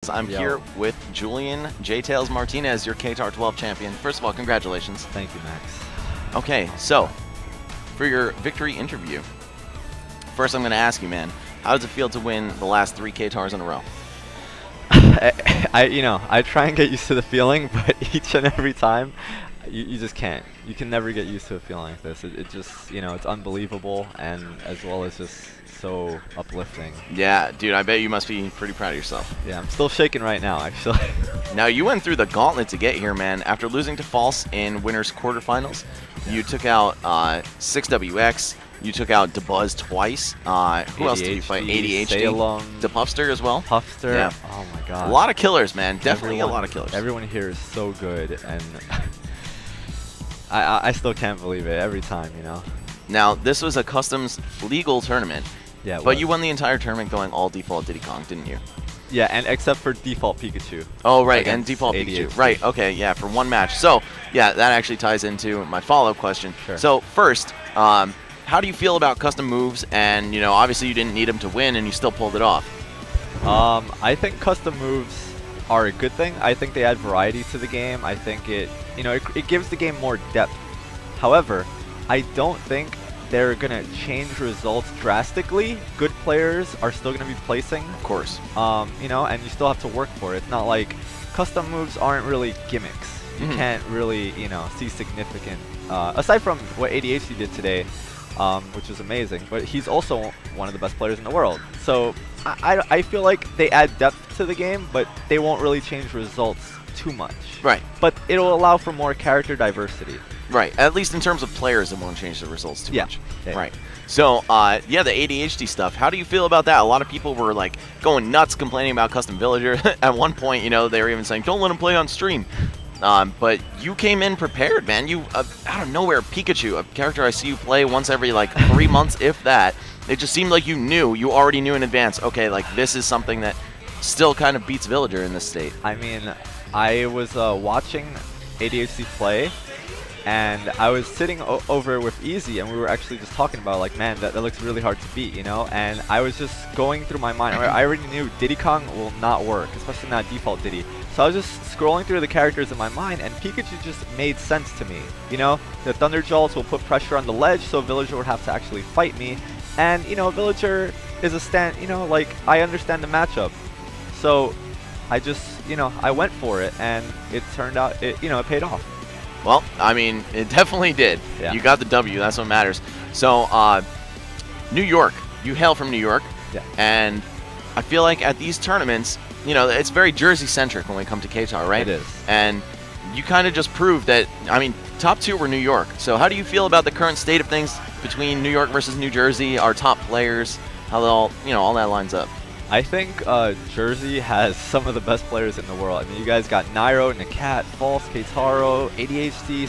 Sports. I'm here with Julian Jtails Martinez, your KTAR 12 champion. First of all, congratulations. Thank you, Max. Okay, so for your victory interview, first I'm going to ask you, man, how does it feel to win the last 3 KTARs in a row? I try and get used to the feeling, but each and every time, you just can't. You can never get used to a feeling like this. It just, it's unbelievable, and as well as just so uplifting. Yeah, dude, I bet you must be pretty proud of yourself. Yeah, I'm still shaking right now, actually. Now, you went through the gauntlet to get here, man. After losing to False in winners quarterfinals, you took out 6WX. You took out DeBuzz twice. Who else did you fight? ADHD. DePuffster as well. Puffster. Yeah. Oh my god. A lot of killers, man. Definitely a lot of killers. Everyone here is so good, and I still can't believe it every time, Now, this was a customs legal tournament. Yeah. But you won the entire tournament going all default Diddy Kong, didn't you? Yeah, and except for default Pikachu. Oh, right, and default Pikachu. Right, okay, yeah, for one match. So, yeah, that actually ties into my follow-up question. Sure. So, first, how do you feel about custom moves? And, obviously you didn't need them to win, and you still pulled it off. I think custom moves are a good thing. I think they add variety to the game. I think it gives the game more depth. However, I don't think they're going to change results drastically. Good players are still going to be placing. Of course. And you still have to work for it. It's not like custom moves aren't really gimmicks. You can't really, see significant, aside from what ADHD did today, which is amazing, but he's also one of the best players in the world. So I feel like they add depth to the game, but they won't really change results too much. Right. But it'll allow for more character diversity. Right. At least in terms of players, it won't change the results too much. Yeah. Right. So, yeah, the ADHD stuff. How do you feel about that? A lot of people were, like, going nuts complaining about Custom Villager. At one point, they were even saying, don't let him play on stream. But you came in prepared, man. You, out of nowhere, Pikachu, a character I see you play once every, 3 months, if that. It just seemed like you already knew in advance, okay, this is something that still kind of beats Villager in this state. I mean, I was watching ADHD play, and I was sitting over with Easy, and we were actually just talking about, man, that looks really hard to beat, And I was just going through my mind. I already knew Diddy Kong will not work, especially not default Diddy. So I was just scrolling through the characters in my mind, and Pikachu just made sense to me. The Thunder Jolts will put pressure on the ledge, so Villager would have to actually fight me. And, Villager is a stand, I understand the matchup. So I just, I went for it, and it turned out, it paid off. Well, I mean, it definitely did. Yeah. You got the W. That's what matters. So, New York. You hail from New York. Yeah. And I feel like at these tournaments, it's very Jersey-centric when we come to KTAR, right? It is. And you kind of just proved that, I mean, top 2 were New York. So how do you feel about the current state of things between New York versus New Jersey, our top players, how all that lines up? I think Jersey has some of the best players in the world. I mean, you guys got Nairo, Nakat, False, Keitaro, ADHD,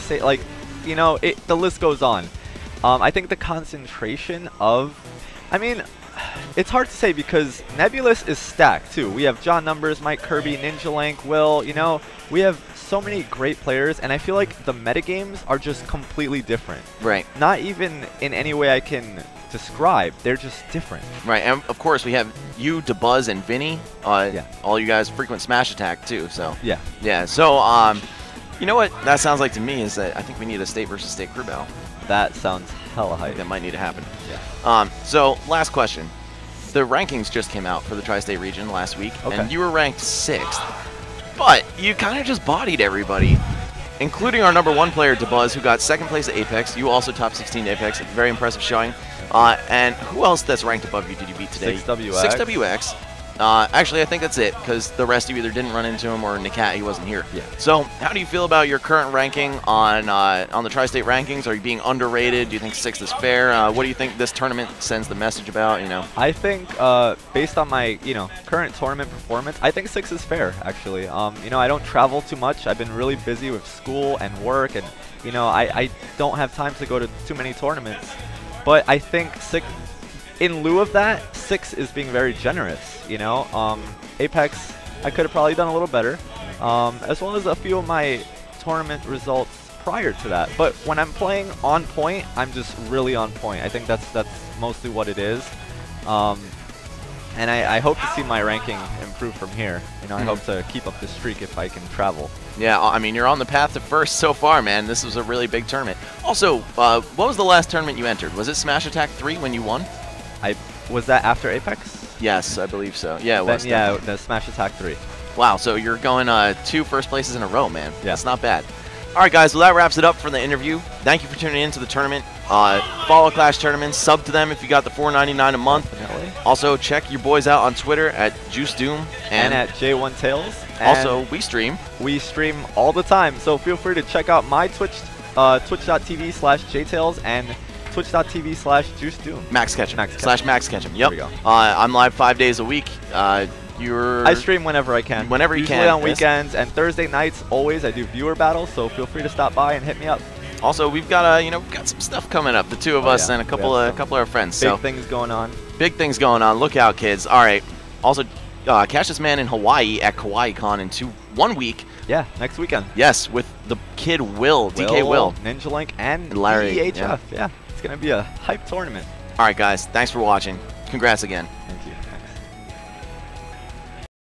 the list goes on. I think the concentration of, it's hard to say because Nebulous is stacked too. We have John Numbers, Mike Kirby, Ninja Link, Will, we have so many great players, and I feel like the metagames are just completely different. Right. Not even in any way I can describe. They're just different. Right, and of course we have you, DeBuzz, and Vinny. Yeah. All you guys frequent Smash Attack too. So yeah. Yeah. So you know what that sounds like to me is that I think we need a state versus state crew battle. That sounds hella hype. That might need to happen. Yeah. So last question. The rankings just came out for the Tri-State region last week, and you were ranked 6th. But you kind of just bodied everybody, including our #1 player, DeBuzz, who got 2nd place at Apex. You also top 16 at Apex. Very impressive showing. And who else that's ranked above you did you beat today? 6WX. 6WX. Actually, I think that's it, because the rest you either didn't run into him or Nakat, he wasn't here. Yeah. So how do you feel about your current ranking on the Tri-State rankings? Are you being underrated? Do you think 6th is fair? What do you think this tournament sends the message about, I think, based on my, current tournament performance, I think 6 is fair, actually. I don't travel too much. I've been really busy with school and work, and, I don't have time to go to too many tournaments. But I think 6, in lieu of that, 6 is being very generous, Apex, I could have probably done a little better, as well as a few of my tournament results prior to that. But when I'm playing on point, I'm just really on point. I think that's mostly what it is. And I hope to see my ranking improve from here. You know, I hope to keep up this streak if I can travel. Yeah, I mean, you're on the path to first so far, man. This was a really big tournament. Also, what was the last tournament you entered? Was it Smash Attack 3 when you won? Was that after Apex? Yes, I believe so. Yeah, it then, was. Yeah, the Smash Attack 3. Wow, so you're going 2 first places in a row, man. Yeah. That's not bad. All right, guys, well, that wraps it up for the interview. Thank you for tuning in to the tournament. Follow Clash Tournaments. Sub to them if you got the $4.99 a month. Definitely. Also, check your boys out on Twitter at Juice Doom. And at J1Tails. Also, we stream. We stream all the time, so feel free to check out my Twitch, twitch.tv/Jtails and twitch.tv/Juice Doom. Max Ketchum. Max Ketchum. Yep. There we go. I'm live 5 days a week. I stream whenever I can. Whenever you Usually can. on weekends and Thursday nights. Always, I do viewer battles, so feel free to stop by and hit me up. Also, we've got we've got some stuff coming up. The two of us and a couple of our friends. Big things going on. Big things going on. Look out, kids. All right. Also, catch this man in Hawaii at KawaiiCon in 1 week. Yeah, next weekend. Yes, with the kid Will, DK Will, Ninja Link, and Larry. EHF. Yeah, it's gonna be a hype tournament. All right, guys. Thanks for watching. Congrats again. Thank you.